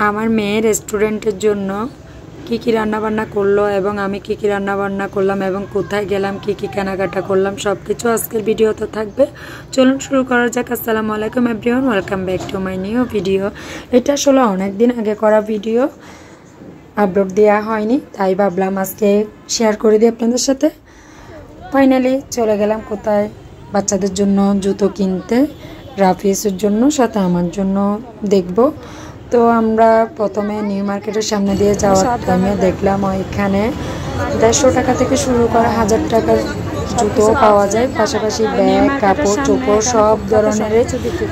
আমার মেয়ে রেস্টুরেন্টের জন্য কি রান্না বান্না করলো এবং আমি কি রান্না বান্না করলাম এবং কোথায় গেলাম কি কেনাকাটা করলাম সবকিছু আজকের ভিডিওতে থাকবে। চলুন শুরু করা যাক। আসসালামু আলাইকুম everyone, welcome back to my new video. এটা আসলে অনেক দিন আগে করা ভিডিও, আপলোড দেওয়া হয়নি, তাই ভাবলাম আজকে শেয়ার করে দিই আপনাদের সাথে। ফাইনালি চলে গেলাম কোথায়, বাচ্চাদের জন্য জুতো কিনতে, রাফিসের জন্য, সাথে আমার জন্য দেখব। তো আমরা প্রথমে নিউ মার্কেটের সামনে দিয়ে যাওয়ার টাইমে দেখলাম ওইখানে 150 টাকা থেকে শুরু করে 1000 টাকার জুতো পাওয়া যায়, পাশাপাশি ব্যাগ, কাপড় চোপড় সব ধরনের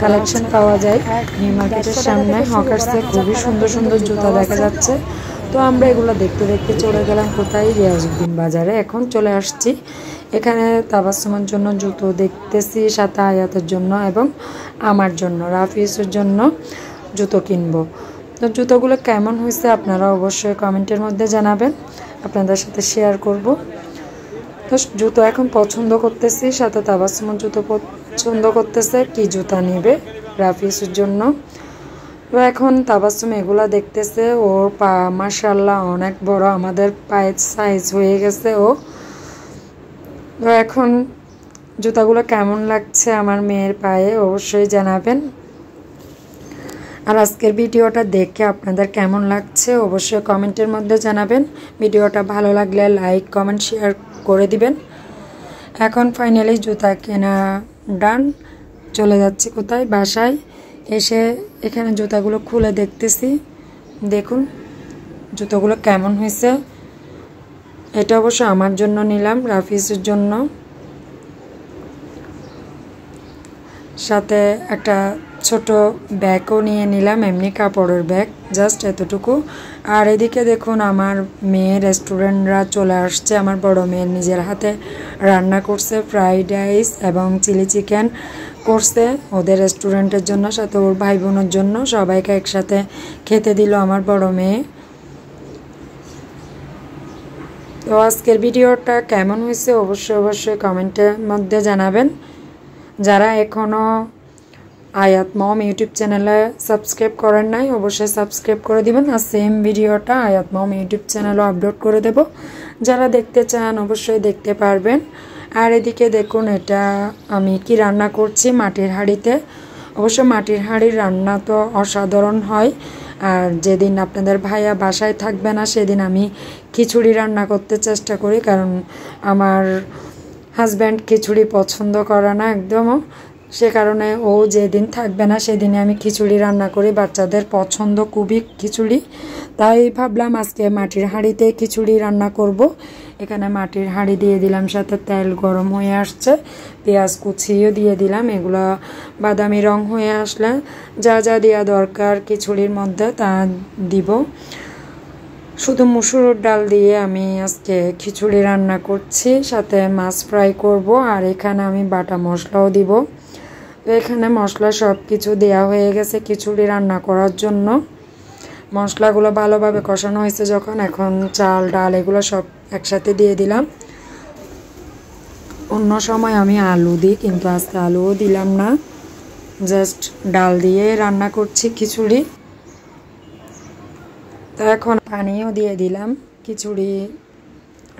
কালেকশন পাওয়া যায় নিউ মার্কেটের সামনে। হকার্সে খুবই সুন্দর সুন্দর জুতো দেখা যাচ্ছে। তো আমরা এগুলো দেখতে দেখতে চলে গেলাম কোথায়, রিয়াজউদ্দিন বাজারে। এখন চলে আসছি এখানে তাবাসসুমের জন্য জুতো দেখতেছি, সাথে আয়াতের জন্য এবং আমার জন্য, রাফিসের জন্য জুতো কিনবো। তো জুতোগুলো কেমন হয়েছে আপনারা অবশ্যই কমেন্টের মধ্যে জানাবেন, আপনাদের সাথে শেয়ার করব। তো জুতো এখন পছন্দ করতেছি, সাথে তাবাসসুমের জুতো পছন্দ করতেছে কি জুতা নেবে রাফিসের জন্য। তো এখন তাবাসসুম এগুলা দেখতেছে, ওর পা মাশাআল্লাহ অনেক বড়, আমাদের পায়ের সাইজ হয়ে গেছে ও। তো এখন জুতাগুলো কেমন লাগছে আমার মেয়ের পায়ে অবশ্যই জানাবেন। আর আজকের ভিডিওটা দেখে আপনাদের কেমন লাগছে অবশ্যই কমেন্টের মধ্যে জানাবেন। ভিডিওটা ভালো লাগলে লাইক কমেন্ট শেয়ার করে দিবেন। এখন ফাইনালি জুতা কেনা ডান, চলে যাচ্ছি কোথায়, বাসায়। এসে এখানে জুতাগুলো খুলে দেখতেছি, দেখুন জুতোগুলো কেমন হয়েছে। এটা অবশ্য আমার জন্য নিলাম, রাফিসের জন্য, সাথে একটা ছোট ব্যাগও নিয়ে নিলাম, এমনি কাপড়ের ব্যাগ, জাস্ট এতটুকু। আর এদিকে দেখুন আমার মেয়ে রেস্টুরেন্টরা চলে আসছে। আমার বড় মেয়ের নিজের হাতে রান্না করছে, ফ্রাইড রাইস এবং চিলি চিকেন করছে ওদের রেস্টুরেন্টের জন্য, সাথে ওর ভাই বোনের জন্য, সবাইকে একসাথে খেতে দিল আমার বড় মেয়ে। তো আজকের ভিডিওটা কেমন হয়েছে অবশ্যই কমেন্টের মধ্যে জানাবেন। যারা এখনও আয়াত মম ইউটিউব চ্যানেলে সাবস্ক্রাইব করেন নাই অবশ্যই সাবস্ক্রাইব করে দিবেন। আর সেম ভিডিওটা আয়াত মম ইউটিউব চ্যানেলও আপলোড করে দেব, যারা দেখতে চান অবশ্যই দেখতে পারবেন। আর এদিকে দেখুন এটা আমি কি রান্না করছি মাটির হাঁড়িতে। অবশ্য মাটির হাঁড়ির রান্না তো অসাধারণ হয়। আর যেদিন আপনাদের ভাইয়া বাসায় থাকবে না সেদিন আমি খিচুড়ি রান্না করতে চেষ্টা করি, কারণ আমার হাজব্যান্ড খিচুড়ি পছন্দ করে না একদমও। সে কারণে ও যেদিন থাকবে না সেদিনে আমি খিচুড়ি রান্না করি, বাচ্চাদের পছন্দ খুবই খিচুড়ি। তাই ভাবলাম আজকে মাটির হাঁড়িতে খিচুড়ি রান্না করব। এখানে মাটির হাঁড়ি দিয়ে দিলাম, সাথে তেল গরম হয়ে আসছে, পেঁয়াজ কুচিও দিয়ে দিলাম। এগুলো বাদামি রং হয়ে আসলে যা যা দেওয়া দরকার খিচুড়ির মধ্যে তা দিব। শুধু মসুর ডাল দিয়ে আমি আজকে খিচুড়ি রান্না করছি, সাথে মাছ ফ্রাই করব। আর এখানে আমি বাটা মশলাও দিব। তো এখানে মশলা সব কিছু দেওয়া হয়ে গেছে খিচুড়ি রান্না করার জন্য। মশলাগুলো ভালোভাবে কষানো হয়েছে যখন, এখন চাল ডাল এগুলো সব একসাথে দিয়ে দিলাম। অন্য সময় আমি আলু দিই, কিন্তু আজকে আলুও দিলাম না, জাস্ট ডাল দিয়ে রান্না করছি খিচুড়ি। তো এখন পানিও দিয়ে দিলাম, খিচুড়ি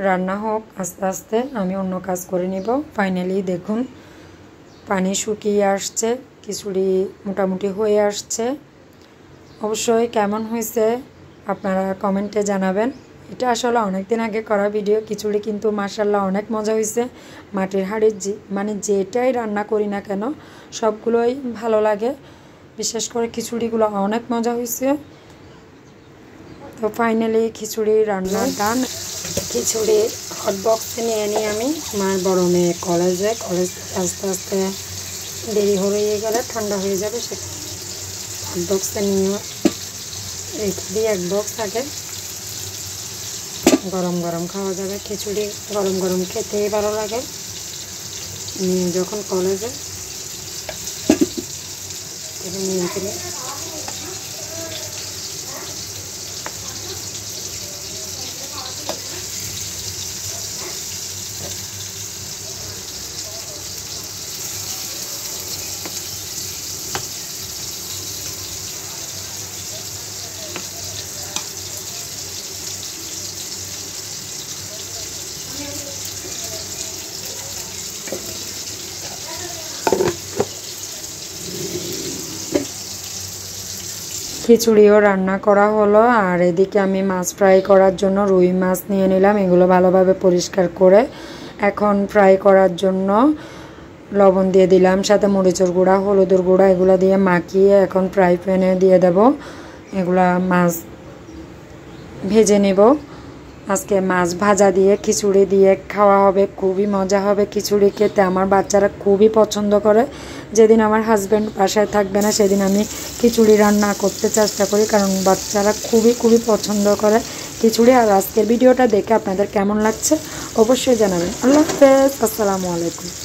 রান্না হোক আস্তে আস্তে, আমি অন্য কাজ করে নিব। ফাইনালি দেখুন পানি শুকিয়ে আসছে, খিচুড়ি মোটামুটি হয়ে আসছে। অবশ্যই কেমন হয়েছে আপনারা কমেন্টে জানাবেন। এটা আসলে অনেক দিন আগে করা ভিডিও খিচুড়ি, কিন্তু মাশাআল্লাহ অনেক মজা হয়েছে। মাটির হাঁড়ির মানে যেটাই রান্না করি না কেন সবগুলোই ভালো লাগে, বিশেষ করে খিচুড়িগুলো অনেক মজা হয়েছে। তো ফাইনালি খিচুড়ি রান্না ডান। খিচুড়ি হট বক্সে নিয়ে নিই আমি, আমার বড় মেয়ে কলেজ আস্তে আস্তে দেরি হয়ে গেলে ঠান্ডা হয়ে যাবে, সে হট বক্সে নিয়ে রেখে দিই। এক বক্স আগে গরম গরম খাওয়া যাবে, খিচুড়ি গরম গরম খেতেই ভালো লাগে। নিয়ে যখন কলেজে নিয়ে গেলে খিচুড়িও রান্না করা হলো। আর এদিকে আমি মাছ ফ্রাই করার জন্য রুই মাছ নিয়ে নিলাম, এগুলো ভালোভাবে পরিষ্কার করে এখন ফ্রাই করার জন্য লবণ দিয়ে দিলাম, সাথে মরিচের গুঁড়া, হলুদের গুঁড়া, এগুলো দিয়ে মাখিয়ে এখন ফ্রাই প্যানে দিয়ে দেব। এগুলা মাছ ভেজে নেব। আজকে মাছ ভাজা দিয়ে খিচুড়ি দিয়ে খাওয়া হবে, খুবই মজা হবে খিচুড়ি খেতে। আমার বাচ্চারা খুবই পছন্দ করে। যেদিন আমার হাজব্যান্ড বাসায় থাকবে না সেদিন আমি খিচুড়ি রান্না করতে চেষ্টা করি, কারণ বাচ্চারা খুবই পছন্দ করে খিচুড়ি। আর আজকের ভিডিওটা দেখে আপনাদের কেমন লাগছে অবশ্যই জানাবেন। আল্লাহ হাফেজ, আসসালামু আলাইকুম।